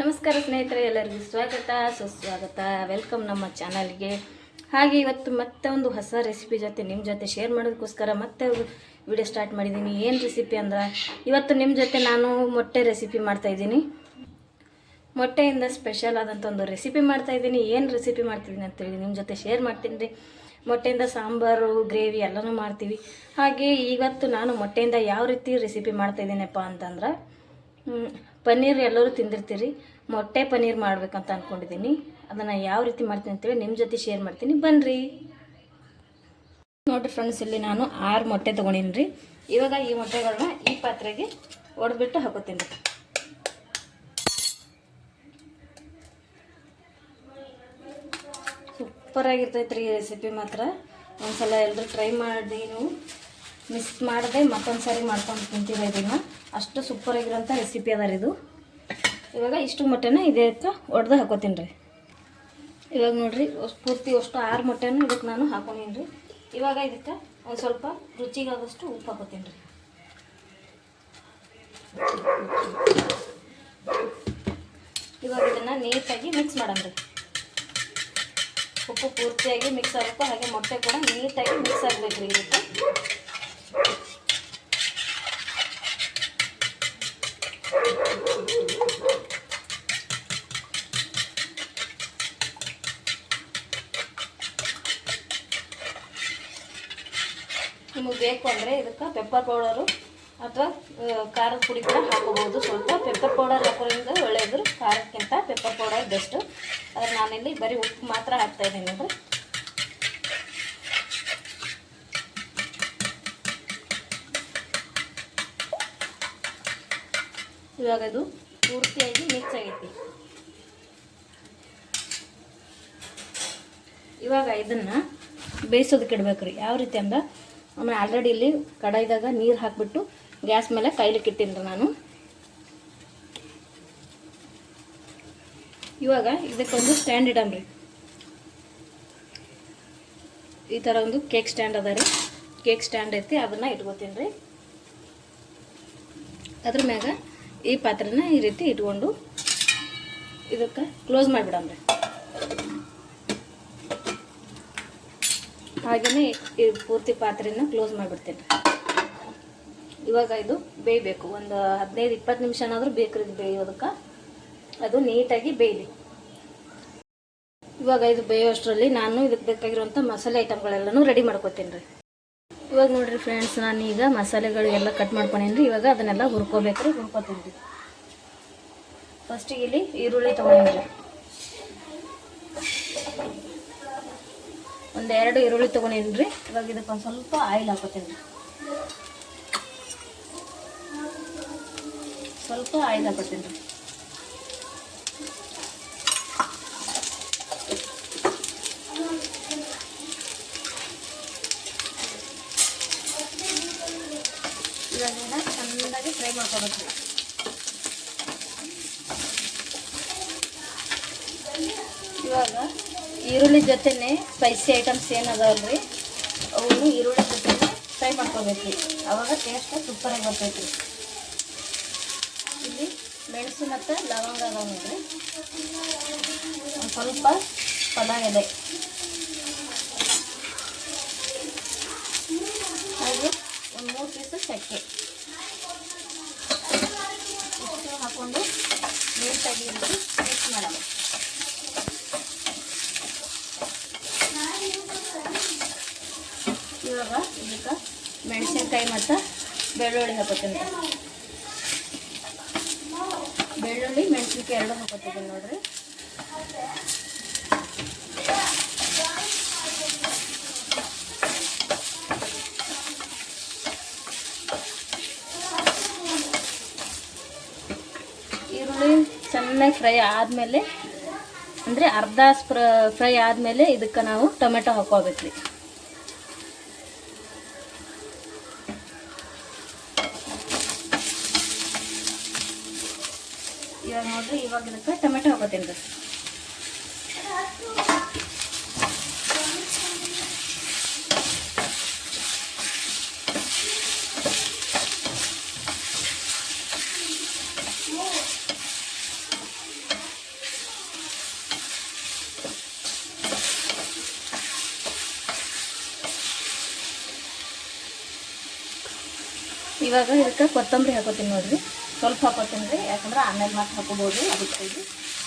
ನಮಸ್ಕಾರ ಸ್ನೇಹಿತರೆ, ಎಲ್ಲರಿಗೂ ಸ್ವಾಗತ ಸುಸ್ವಾಗತ. ವೆಲ್ಕಮ್ ನಮ್ಮ ಚಾನಲ್ಗೆ. ಹಾಗೆ ಇವತ್ತು ಮತ್ತೆ ಒಂದು ಹೊಸ ರೆಸಿಪಿ ಜೊತೆ ನಿಮ್ಮ ಜೊತೆ ಶೇರ್ ಮಾಡೋದಕ್ಕೋಸ್ಕರ ಮತ್ತೆ ವಿಡಿಯೋ ಸ್ಟಾರ್ಟ್ ಮಾಡಿದ್ದೀನಿ. ಏನು ರೆಸಿಪಿ ಅಂದ್ರೆ ಇವತ್ತು ನಿಮ್ಮ ಜೊತೆ ನಾನು ಮೊಟ್ಟೆ ರೆಸಿಪಿ ಮಾಡ್ತಾಯಿದ್ದೀನಿ. ಮೊಟ್ಟೆಯಿಂದ ಸ್ಪೆಷಲ್ ಆದಂಥ ಒಂದು ರೆಸಿಪಿ ಮಾಡ್ತಾಯಿದ್ದೀನಿ. ಏನು ರೆಸಿಪಿ ಮಾಡ್ತಿದ್ದೀನಿ ಅಂತೇಳಿ ನಿಮ್ಮ ಜೊತೆ ಶೇರ್ ಮಾಡ್ತೀನಿ ರೀ. ಮೊಟ್ಟೆಯಿಂದ ಸಾಂಬಾರು, ಗ್ರೇವಿ ಎಲ್ಲನೂ ಮಾಡ್ತೀವಿ. ಹಾಗೆ ಇವತ್ತು ನಾನು ಮೊಟ್ಟೆಯಿಂದ ಯಾವ ರೀತಿ ರೆಸಿಪಿ ಮಾಡ್ತಾಯಿದ್ದೀನಪ್ಪ ಅಂತಂದ್ರೆ, ಪನ್ನೀರ್ ಎಲ್ಲರೂ ತಿಂದಿರ್ತೀರಿ, ಮೊಟ್ಟೆ ಪನ್ನೀರ್ ಮಾಡ್ಬೇಕಂತ ಅಂದ್ಕೊಂಡಿದ್ದೀನಿ. ಅದನ್ನು ಯಾವ ರೀತಿ ಮಾಡ್ತೀನಿ ಅಂತೇಳಿ ನಿಮ್ಮ ಜೊತೆ ಶೇರ್ ಮಾಡ್ತೀನಿ, ಬನ್ನಿರಿ. ನೋಡಿರಿ ಫ್ರೆಂಡ್ಸ್, ಇಲ್ಲಿ ನಾನು 6 ಮೊಟ್ಟೆ ತೊಗೊಂಡಿನಿ ರೀ. ಇವಾಗ ಈ ಮೊಟ್ಟೆಗಳನ್ನ ಈ ಪಾತ್ರೆಗೆ ಒಡೆದ್ಬಿಟ್ಟು ಹಾಕೋತೀನಿ ರೀ. ಸೂಪರಾಗಿರ್ತೈತೆ ರೀ ಈ ರೆಸಿಪಿ ಮಾತ್ರ. ಒಂದ್ಸಲ ಎಲ್ಲರೂ ಟ್ರೈ ಮಾಡಿ, ನೀವು ಮಿಸ್ ಮಾಡದೆ ಮತ್ತೊಂದು ಸಾರಿ ಮಾಡ್ಕೊಂಡು ತಿಂತೀರ. ಇದನ್ನು ಅಷ್ಟು ಸೂಪರಾಗಿರೋಂಥ ರೆಸಿಪಿ ಅದ ರೀ ಇದು. ಇವಾಗ ಇಷ್ಟು ಮೊಟ್ಟೆನ ಇದಕ್ಕೆ ಒಡೆದು ಹಾಕೋತೀನಿ ರೀ. ಇವಾಗ ನೋಡಿರಿ, ಪೂರ್ತಿ ಅಷ್ಟು 6 ಮೊಟ್ಟೆನೂ ಇದಕ್ಕೆ ನಾನು ಹಾಕೊಂಡೀನಿ ರೀ. ಇವಾಗ ಇದಕ್ಕೆ ಒಂದು ಸ್ವಲ್ಪ ರುಚಿಗಾದಷ್ಟು ಉಪ್ಪು ಹಾಕೋತೀನಿ ರೀ. ಇವಾಗ ಇದನ್ನು ನೀಟಾಗಿ ಮಿಕ್ಸ್ ಮಾಡೋಣ ರೀ. ಉಪ್ಪು ಪೂರ್ತಿಯಾಗಿ ಮಿಕ್ಸ್ ಆಗಬೇಕು, ಹಾಗೆ ಮೊಟ್ಟೆ ಕೂಡ ನೀಟಾಗಿ ಮಿಕ್ಸ್ ಆಗಬೇಕು ರೀ ಇದಕ್ಕೆ. ನಿಮಗೆ ಬೇಕು ಅಂದರೆ ಇದಕ್ಕೆ ಪೆಪ್ಪರ್ ಪೌಡರು ಅಥವಾ ಖಾರದ ಪುಡಿ ಕೂಡ ಹಾಕೋಬಹುದು. ಸ್ವಲ್ಪ ಪೆಪ್ಪರ್ ಪೌಡರ್ ಹಾಕೋದ್ರಿಂದ ಒಳ್ಳೆಯದು, ಖಾರಕ್ಕಿಂತ ಪೆಪ್ಪರ್ ಪೌಡರ್ ಬೆಸ್ಟು. ಆದರೆ ನಾನಿಲ್ಲಿ ಬರೀ ಉಪ್ಪು ಮಾತ್ರ ಹಾಕ್ತಾಯಿದ್ದೀನಿ ನೋಡಿರಿ. ಇವಾಗ ಇದು ಪೂರ್ತಿಯಾಗಿ ಮಿಕ್ಸ್ ಆಗೈತಿ. ಇವಾಗ ಇದನ್ನು ಬೇಯಿಸೋದಕ್ಕೆ ಇಡಬೇಕು ರೀ. ಯಾವ ರೀತಿ ಅಂದ್ರೆ, ಆಮೇಲೆ ಆಲ್ರೆಡಿ ಇಲ್ಲಿ ಕಡಾಯಿದಾಗ ನೀರು ಹಾಕಿಬಿಟ್ಟು ಗ್ಯಾಸ್ ಮೇಲೆ ಕಾಯ್ಲಿಕ್ಕೆ ಇಟ್ಟಿನಿ ರೀ ನಾನು. ಇವಾಗ ಇದಕ್ಕೊಂದು ಸ್ಟ್ಯಾಂಡ್ ಇಡಮ್ ರೀ. ಈ ಥರ ಒಂದು ಕೇಕ್ ಸ್ಟ್ಯಾಂಡ್ ಅದ ರೀ. ಕೇಕ್ ಸ್ಟ್ಯಾಂಡ್ ಐತಿ, ಅದನ್ನು ಇಟ್ಕೋತೀನಿ ರೀ. ಅದ್ರ ಮ್ಯಾಗ ಈ ಪಾತ್ರೆನ ಈ ರೀತಿ ಇಟ್ಕೊಂಡು ಇದಕ್ಕೆ ಕ್ಲೋಸ್ ಮಾಡಿಬಿಡಮ್ ರೀ. ಹಾಗೆಯೇ ಈ ಪೂರ್ತಿ ಪಾತ್ರೆನ ಕ್ಲೋಸ್ ಮಾಡಿಬಿಡ್ತೀನಿ. ಇವಾಗ ಇದು ಬೇಯಬೇಕು, ಒಂದು 15-20 ನಿಮಿಷನಾದರೂ ಬೇಕು ಇದು ಬೇಯೋದಕ್ಕೆ. ಅದು ನೀಟಾಗಿ ಬೇಯಲಿ. ಇವಾಗ ಇದು ಬೇಯೋಷ್ಟರಲ್ಲಿ ನಾನು ಇದಕ್ಕೆ ಬೇಕಾಗಿರುವಂಥ ಮಸಾಲೆ ಐಟಮ್ಗಳೆಲ್ಲನೂ ರೆಡಿ ಮಾಡ್ಕೊತೀನಿ ರೀ. ಇವಾಗ ನೋಡಿರಿ ಫ್ರೆಂಡ್ಸ್, ನಾನೀಗ ಮಸಾಲೆಗಳು ಎಲ್ಲ ಕಟ್ ಮಾಡ್ಕೊಂಡೇನಿ ರೀ. ಇವಾಗ ಅದನ್ನೆಲ್ಲ ಹುರ್ಕೋಬೇಕು ರೀ, ಹುರ್ಕೋತೀನಿ ರೀ. ಫಸ್ಟಿಗೆ ಇಲ್ಲಿ ಈರುಳ್ಳಿ ತೊಗೊಂಡಿನಿ ರೀ. ಒಂದು 2 ಈರುಳ್ಳಿ ತೊಗೊಂಡಿನಿ ರೀ. ಇವಾಗ ಇದಕ್ಕೆ ಒಂದು ಸ್ವಲ್ಪ ಆಯಿಲ್ ಹಾಕೋತೀನಿ ರೀ. ಸ್ವಲ್ಪ ಆಯಿಲ್ ಹಾಕೋತೀನಿ ರೀ. ಇವಾಗ ಚೆನ್ನಾಗಿ ಫ್ರೈ ಮಾಡ್ಕೋಬೇಕು ರೀ. ಇವಾಗ ಈರುಳ್ಳಿ ಜೊತೆನೆ ಸ್ಪೈಸಿ ಐಟಮ್ಸ್ ಏನು ಅದಾವಲ್ರಿ, ಅವನು ಈರುಳ್ಳಿ ಜೊತೆನೆ ಫ್ರೈ ಮಾಡ್ಕೋಬೇಕು ರೀ. ಅವಾಗ ಟೇಸ್ಟ್ ಸೂಪರಾಗಿ ಬರ್ತೈತೆ ರೀ. ಇಲ್ಲಿ ಮೆಣಸು ಮತ್ತು ಲವಂಗ ಅದಾವ ನೋಡ್ರಿ. ಒಂದು ಸ್ವಲ್ಪ ಪಲಾವ್ ಎಲೆ, ಹಾಗೆ ಒಂದು 3 ಪೀಸು ಚಕ್ಕೆ ಇಷ್ಟು ಹಾಕ್ಕೊಂಡು ನೀಟಾಗಿ ಮಿಕ್ಸ್ ಮಾಡೋಣ. ಇವಾಗ ಇದಕ್ಕೆ ಮೆಣಸಿನ್ಕಾಯಿ ಮತ್ತು ಬೆಳ್ಳುಳ್ಳಿ ಹಾಕೋತೀನಿ. ಬೆಳ್ಳುಳ್ಳಿ ಮೆಣಸಿನ್ಕಾಯಿ 2 ಹಾಕೋತೀನಿ ನೋಡ್ರಿ. ಈರುಳ್ಳಿ ಚೆನ್ನಾಗಿ ಫ್ರೈ ಆದಮೇಲೆ, ಅಂದರೆ ಅರ್ಧ ಫ್ರೈ ಆದಮೇಲೆ ಇದಕ್ಕೆ ನಾವು ಟೊಮೆಟೊ ಹಾಕೋಬೇಕು ರೀ. ಇವಾಗ ನೋಡ್ರಿ, ಇವಾಗ ಇದಕ್ಕೆ ಟೊಮೆಟೊ ಹಾಕೋತೀನಿ ರೀ. ಇವಾಗ ಇದಕ್ಕೆ ಕೊತ್ತಂಬರಿ ಹಾಕೋತೀನಿ ನೋಡಿರಿ, ಸ್ವಲ್ಪ ಹಾಕೋತೀನಿ ರೀ, ಯಾಕಂದ್ರೆ ಆಮೇಲೆ ಮತ್ತೆ ಹಾಕೋಬೋದು. ಅದಕ್ಕೆ ಇದು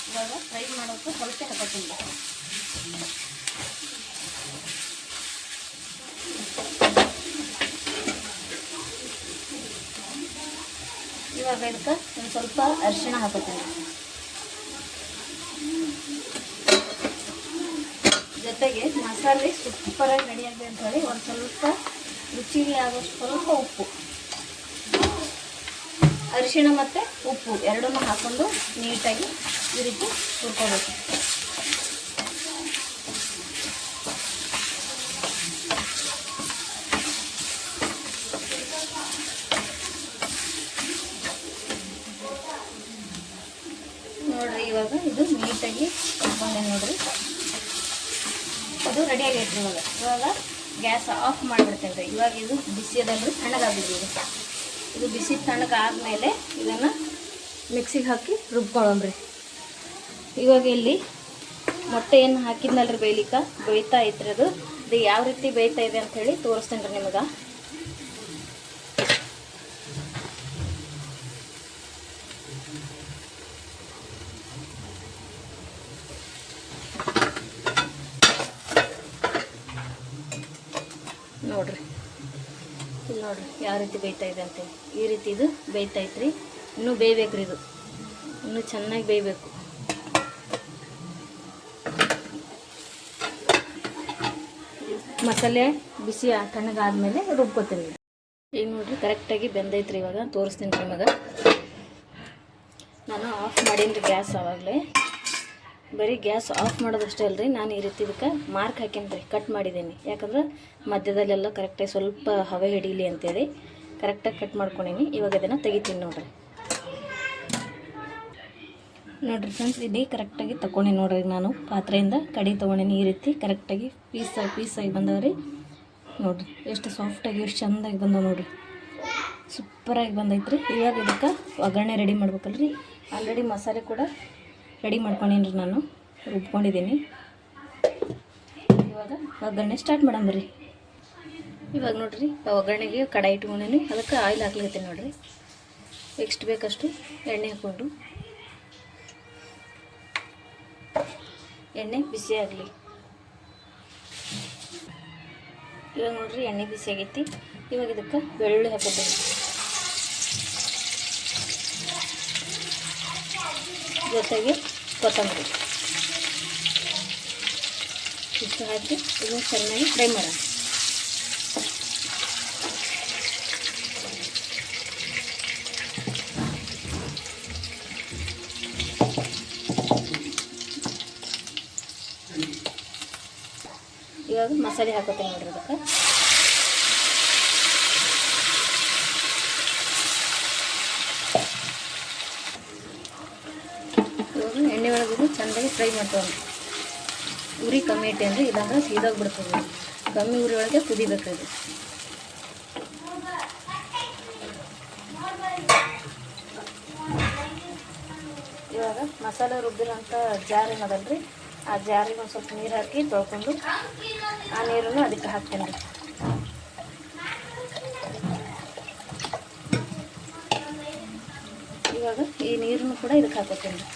ಇವಾಗ ಫ್ರೈ ಮಾಡೋಕ್ಕೆ ಸ್ವಲ್ಪ ಹಾಕೋತೀನಿ. ಇವಾಗ ಇದಕ್ಕೆ ಒಂದು ಸ್ವಲ್ಪ ಅರಿಶಿಣ ಹಾಕೋತೀನಿ. ಜೊತೆಗೆ ಮಸಾಲೆ ಸೂಪರಾಗಿ ರೆಡಿಯಾಗಿದೆ ಅಂತ ಹೇಳಿ ಒಂದು ಸ್ವಲ್ಪ ರುಚಿಗೆ ಆಗೋಷ್ಟು ಸ್ವಲ್ಪ ಉಪ್ಪು, ಅರಿಶಿಣ ಮತ್ತು ಉಪ್ಪು ಎರಡನ್ನೂ ಹಾಕ್ಕೊಂಡು ನೀಟಾಗಿ ಈ ರೀತಿ ಹುರ್ಕೋಬೇಕು. ನೋಡಿರಿ ಇವಾಗ ಇದು ನೀಟಾಗಿ ಹುರ್ಕೊಂಡೆ ನೋಡಿರಿ, ಅದು ರೆಡಿ ಆಗೈತೆ. ಇವಾಗ ಗ್ಯಾಸ್ ಆಫ್ ಮಾಡಿಬಿಡ್ತೇನೆ ರೀ. ಇವಾಗ ಇದು ಬಿಸಿ ಅದಲ್ರಿ, ತಣ್ಣಗಾಗಿದ್ದೀವಿ. ಇದು ಬಿಸಿ ತಣ್ಣಗಾದ್ಮೇಲೆ ಇದನ್ನು ಮಿಕ್ಸಿಗೆ ಹಾಕಿ ರುಬ್ಕೊಳ್ಳೋಣ್ರಿ. ಇವಾಗ ಇಲ್ಲಿ ಮೊಟ್ಟೆ ಏನು ಹಾಕಿದ್ನಲ್ರಿ ಬೇಯ್ತಾ ಐತ್ರಿ. ಅದು ಯಾವ ರೀತಿ ಬೇಯ್ತಾ ಇದೆ ಅಂಥೇಳಿ ತೋರಿಸ್ತೇನೆ ರೀ ನಿಮಗೆ. ನೋಡ್ರಿ ಇಲ್ಲಿ ನೋಡ್ರಿ ಯಾವ ರೀತಿ ಬೇಯ್ತಾ ಇದೆ ಅಂತೇಳಿ. ಈ ರೀತಿ ಇದು ಬೇಯ್ತಾ ಐತ್ರಿ. ಇನ್ನೂ ಬೇಯ್ಬೇಕ್ರಿ, ಇದು ಇನ್ನೂ ಚೆನ್ನಾಗಿ ಬೇಯಬೇಕು. ಮಸಾಲೆ ಬಿಸಿ ತಣ್ಣಗಾದ್ಮೇಲೆ ರುಬ್ಕೋತೀನಿ. ಈಗ ನೋಡ್ರಿ ಕರೆಕ್ಟಾಗಿ ಬೆಂದೈತ್ರಿ. ಇವಾಗ ತೋರಿಸ್ತೀನಿ ನಿಮಗೆ. ನಾನು ಆಫ್ ಮಾಡೀನಿ ಗ್ಯಾಸ್. ಆವಾಗಲೇ ಬರೀ ಗ್ಯಾಸ್ ಆಫ್ ಮಾಡೋದಷ್ಟೇ ಅಲ್ರಿ, ನಾನು ಈ ರೀತಿ ಇದಕ್ಕೆ ಮಾರ್ಕ್ ಹಾಕೇನಿ ರೀ, ಕಟ್ ಮಾಡಿದ್ದೀನಿ. ಯಾಕಂದ್ರೆ ಮಧ್ಯದಲ್ಲೆಲ್ಲ ಕರೆಕ್ಟಾಗಿ ಸ್ವಲ್ಪ ಹವೆ ಹಿಡೀಲಿ ಅಂತೇಳಿ ಕರೆಕ್ಟಾಗಿ ಕಟ್ ಮಾಡ್ಕೊಂಡೀನಿ. ಇವಾಗ ಇದನ್ನು ತೆಗಿತೀನಿ ನೋಡ್ರಿ. ನೋಡಿರಿ ಫ್ರೆಂಡ್ಸ್, ಇಲ್ಲಿ ಕರೆಕ್ಟಾಗಿ ತೊಗೊಂಡು ನೋಡ್ರಿ, ನಾನು ಪಾತ್ರೆಯಿಂದ ಕಡಿ ತೊಗೊಂಡೀನಿ. ಈ ರೀತಿ ಕರೆಕ್ಟಾಗಿ ಪೀಸಾಗಿ ಬಂದವ್ರಿ. ನೋಡಿರಿ ಎಷ್ಟು ಸಾಫ್ಟಾಗಿ ಎಷ್ಟು ಚೆಂದಾಗಿ ಬಂದವು ನೋಡಿರಿ, ಸೂಪರಾಗಿ ಬಂದೈತ್ರಿ. ಇವಾಗ ಇದಕ್ಕೆ ಒಗ್ಗರಣೆ ರೆಡಿ ಮಾಡ್ಬೇಕಲ್ರಿ. ಆಲ್ರೆಡಿ ಮಸಾಲೆ ಕೂಡ ರೆಡಿ ಮಾಡ್ಕೊಂಡೀನಿ ರೀ, ನಾನು ರುಬ್ಕೊಂಡಿದ್ದೀನಿ. ಇವಾಗ ಒಗ್ಗರಣೆ ಸ್ಟಾರ್ಟ್ ಮಾಡಂಬ್ರಿ. ಇವಾಗ ನೋಡಿರಿ ಒಗ್ಗರಣೆಗೆ ಕಡಾಯಿ ಇಟ್ಕೊಂಡೀನಿ, ಅದಕ್ಕೆ ಆಯಿಲ್ ಹಾಕ್ಲಿಕತ್ತೀನಿ ನೋಡಿರಿ. ಎಷ್ಟು ಬೇಕಷ್ಟು ಎಣ್ಣೆ ಹಾಕ್ಕೊಂಡು ಎಣ್ಣೆ ಬಿಸಿ ಆಗಲಿ. ಇವಾಗ ನೋಡಿರಿ ಎಣ್ಣೆ ಬಿಸಿ ಆಗೈತಿ. ಇವಾಗ ಇದಕ್ಕೆ ಬೆಳ್ಳುಳ್ಳಿ ಹಾಕೋತೀನಿ, ಜೊತೆಗೆ ಕೊತ್ತಂಬರಿ ಇಷ್ಟು ಹಾಕಿ ಇದನ್ನು ಚೆನ್ನಾಗಿ ಫ್ರೈ ಮಾಡೋಣ. ಇವಾಗ ಮಸಾಲೆ ಹಾಕೋತೀನಿ ನೋಡ್ರಿ. ಅದಕ್ಕೆ ಇವಾಗ ಎಣ್ಣೆ ಒಳಗಿದು ಚೆಂದಾಗಿ ಫ್ರೈ ಮಾಡ್ತೀವಿ. ಉರಿ ಕಮ್ಮಿ ಇಟ್ಟೇನ್ರಿ, ಇಲ್ಲಾಂದ್ರೆ ಸೀದೋಗ್ಬಿಡ್ತದೆ. ಕಮ್ಮಿ ಉರಿ ಒಳಗೆ ಕುದಿಬೇಕದು. ಇವಾಗ ಮಸಾಲೆ ರುಬ್ಬಿರೋಂಥ ಜಾರ್ ಏನದಲ್ರಿ, ಆ ಜಾರಿಗೆ ಒಂದು ಸ್ವಲ್ಪ ನೀರು ಹಾಕಿ ತೊಳ್ಕೊಂಡು ಆ ನೀರನ್ನು ಅದಕ್ಕೆ ಹಾಕ್ತೇನೆ ರೀ. ಇವಾಗ ಈ ನೀರನ್ನು ಕೂಡ ಇದಕ್ಕೆ ಹಾಕೋತೀನಿ ರೀ,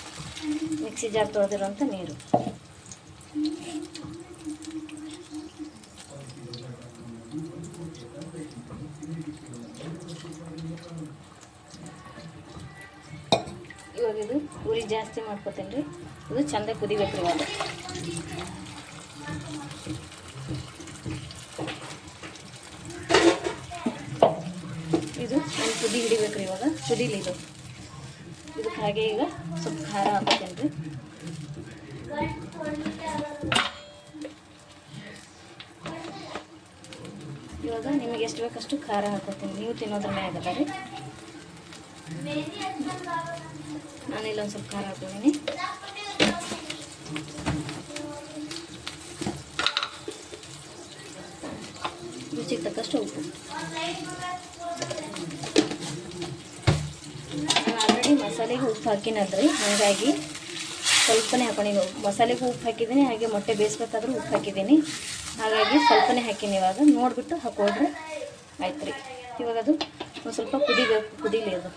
ಮಿಕ್ಸಿ ಜಾರ್ ತೊಳೆದಿರೋಂಥ ನೀರು. ಇವಾಗ ಇದು ಉರಿ ಜಾಸ್ತಿ ಮಾಡ್ಕೋತೀನಿ ರೀ, ಇದು ಚೆಂದ ಕುದಿಬೇಕು. ಇವಾಗ ಇದು ಒಂದು ಕುದಿ ಹಿಡಿಬೇಕು ರೀ. ಇವಾಗ ಕುದೀಲಿ ಇದು. ಇದಕ್ಕೆ ಹಾಗೆ ಈಗ ಸ್ವಲ್ಪ ಖಾರ ಹಾಕೋತೀನಿ ರೀ. ಇವಾಗ ನಿಮಗೆ ಎಷ್ಟು ಬೇಕಷ್ಟು ಖಾರ ಹಾಕೋತೀನಿ, ನೀವು ತಿನ್ನೋದ್ರ ಮ್ಯಾಗ ಅದ ರೀ. ನಾನಿಲ್ಲ ಒಂದು ಸ್ವಲ್ಪ ಖಾರ ಹಾಕೊಂಡಿನಿ. ರುಚಿಗೆ ತಕ್ಕಷ್ಟು ಉಪ್ಪು. ನಾನು ಆಲ್ರೆಡಿ ಮಸಾಲೆಗೆ ಉಪ್ಪು ಹಾಕಿನಲ್ರಿ, ಹಾಗಾಗಿ ಸ್ವಲ್ಪನೇ ಹಾಕೊಂಡಿನಿ. ಮಸಾಲೆಗೂ ಉಪ್ಪು ಹಾಕಿದ್ದೀನಿ, ಹಾಗೆ ಮೊಟ್ಟೆ ಬೇಯಿಸ್ಬೇಕಾದ್ರೂ ಉಪ್ಪು ಹಾಕಿದ್ದೀನಿ, ಹಾಗಾಗಿ ಸ್ವಲ್ಪನೇ ಹಾಕಿನಿ. ಇವಾಗ ನೋಡಿಬಿಟ್ಟು ಹಾಕೊಳ್ರಿ, ಆಯ್ತು ರೀ. ಇವಾಗ ಅದು ಒಂದು ಸ್ವಲ್ಪ ಕುದೀಲಿ ಅದು.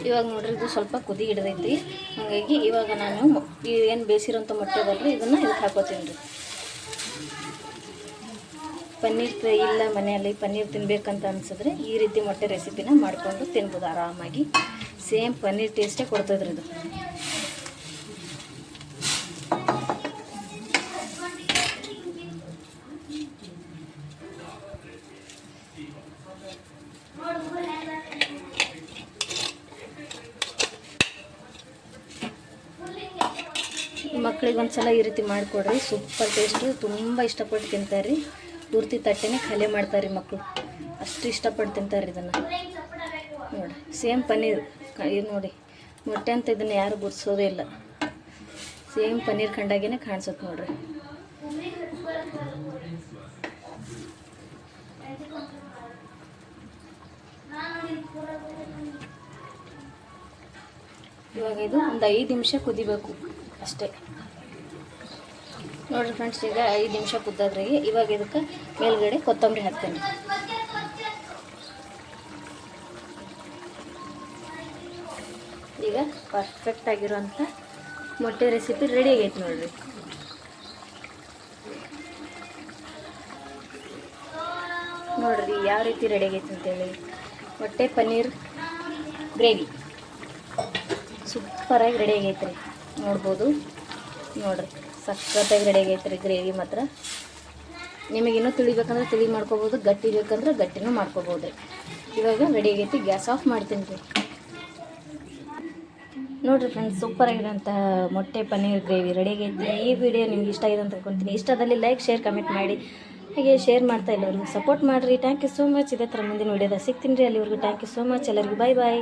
ಇವಾಗ ನೋಡ್ರಿ ಇದು ಸ್ವಲ್ಪ ಕುದಿ ಹಿಡ್ದೈತಿ. ಹಾಗಾಗಿ ಇವಾಗ ನಾನು ಏನು ಬೇಯಿಸಿರೋಂಥ ಮೊಟ್ಟೆ ಅದಲ್ರಿ ಇದನ್ನು ಇದಕ್ಕೆ ಹಾಕೋತೀನಿ ರೀ. ಪನ್ನೀರ್ ಇಲ್ಲ ಮನೆಯಲ್ಲಿ ಪನ್ನೀರ್ ತಿನ್ಬೇಕಂತ ಅನ್ಸಿದ್ರೆ ಈ ರೀತಿ ಮೊಟ್ಟೆ ರೆಸಿಪಿನ ಮಾಡಿಕೊಂಡು ತಿನ್ಬೋದು ಆರಾಮಾಗಿ. ಸೇಮ್ ಪನ್ನೀರ್ ಟೇಸ್ಟೇ ಕೊಡ್ತದ್ರಿ ಇದು. ಮಕ್ಳಿಗೆ ಒಂದ್ಸಲ ಈ ರೀತಿ ಮಾಡಿಕೊಡ್ರಿ, ಸೂಪರ್ ಟೇಸ್ಟು, ತುಂಬ ಇಷ್ಟಪಟ್ಟು ತಿಂತಾರೆ ರೀ. ಪೂರ್ತಿ ತಟ್ಟೆನೇ ಖಾಲಿ ಮಾಡ್ತಾರೆ ರೀ ಮಕ್ಕಳು, ಅಷ್ಟು ಇಷ್ಟಪಟ್ಟು ತಿಂತಾರೆ ಇದನ್ನು. ನೋಡಿ ಸೇಮ್ ಪನ್ನೀರ್ ಇದು ನೋಡಿ ಮೊಟ್ಟೆ ಅಂತ ಇದನ್ನು ಯಾರು ಗುರ್ಸೋದೇ ಇಲ್ಲ. ಸೇಮ್ ಪನ್ನೀರ್ ಕಂಡಾಗೇ ಕಾಣಿಸುತ್ತೆ ನೋಡ್ರಿ. ಇವಾಗ ಇದು ಒಂದು 5 ನಿಮಿಷ ಕುದಿಬೇಕು ಅಷ್ಟೇ ನೋಡಿರಿ ಫ್ರೆಂಡ್ಸ್. ಈಗ 5 ನಿಮಿಷ ಕುದ್ದಾದ್ರಿ. ಇವಾಗ ಇದಕ್ಕೆ ಮೇಲ್ಗಡೆ ಕೊತ್ತಂಬರಿ ಹಾಕ್ತೇನೆ. ಈಗ ಪರ್ಫೆಕ್ಟ್ ಆಗಿರೋಂಥ ಮೊಟ್ಟೆ ರೆಸಿಪಿ ರೆಡಿ ಆಗೈತೆ ನೋಡಿರಿ. ನೋಡಿರಿ ಯಾವ ರೀತಿ ರೆಡಿ ಆಗೈತೆ ಅಂತೇಳಿ. ಮೊಟ್ಟೆ ಪನ್ನೀರ್ ಗ್ರೇವಿ ಸೂಪರಾಗಿ ರೆಡಿ ಆಗೈತೆ ರೀ. ನೋಡ್ಬೋದು ನೋಡಿರಿ, ಸಖತ್ತಾಗಿ ರೆಡಿ ಆಗೈತೆ ರೀ ಗ್ರೇವಿ ಮಾತ್ರ. ನಿಮಗಿನ್ನೂ ತಿಳಿಬೇಕಂದ್ರೆ ತಿಳಿ ಮಾಡ್ಕೋಬೋದು, ಗಟ್ಟಿ ಬೇಕಂದ್ರೆ ಗಟ್ಟಿನೂ ಮಾಡ್ಕೋಬೋದು ರೀ. ಇವಾಗ ರೆಡಿ ಆಗೈತಿ, ಗ್ಯಾಸ್ ಆಫ್ ಮಾಡ್ತೀನಿ ರೀ. ನೋಡಿರಿ ಫ್ರೆಂಡ್ಸ್, ಸೂಪರಾಗಿರೋಂಥ ಮೊಟ್ಟೆ ಪನ್ನೀರ್ ಗ್ರೇವಿ ರೆಡಿ ಆಗೈತಿ. ಈ ವಿಡಿಯೋ ನಿಮ್ಗೆ ಇಷ್ಟ ಆಗಿದೆ ಅಂತ ಅನ್ಕೊತೀನಿ. ಇಷ್ಟದಲ್ಲಿ ಲೈಕ್ ಶೇರ್ ಕಮೆಂಟ್ ಮಾಡಿ, ಹಾಗೆ ಶೇರ್ ಮಾಡ್ತಾ ಎಲ್ಲರಿಗೂ ಸಪೋರ್ಟ್ ಮಾಡಿರಿ. Thank you so much. ಇದೇ ಥರ ಮುಂದಿನ ವಿಡಿಯೋದಾಗ ಸಿಗ್ತೀನಿ ರೀ. ಅಲ್ಲಿವರೆಗೂ ಥ್ಯಾಂಕ್ ಯು ಸೋ ಮಚ್. ಎಲ್ಲರಿಗೂ ಬಾಯ್ ಬಾಯ್.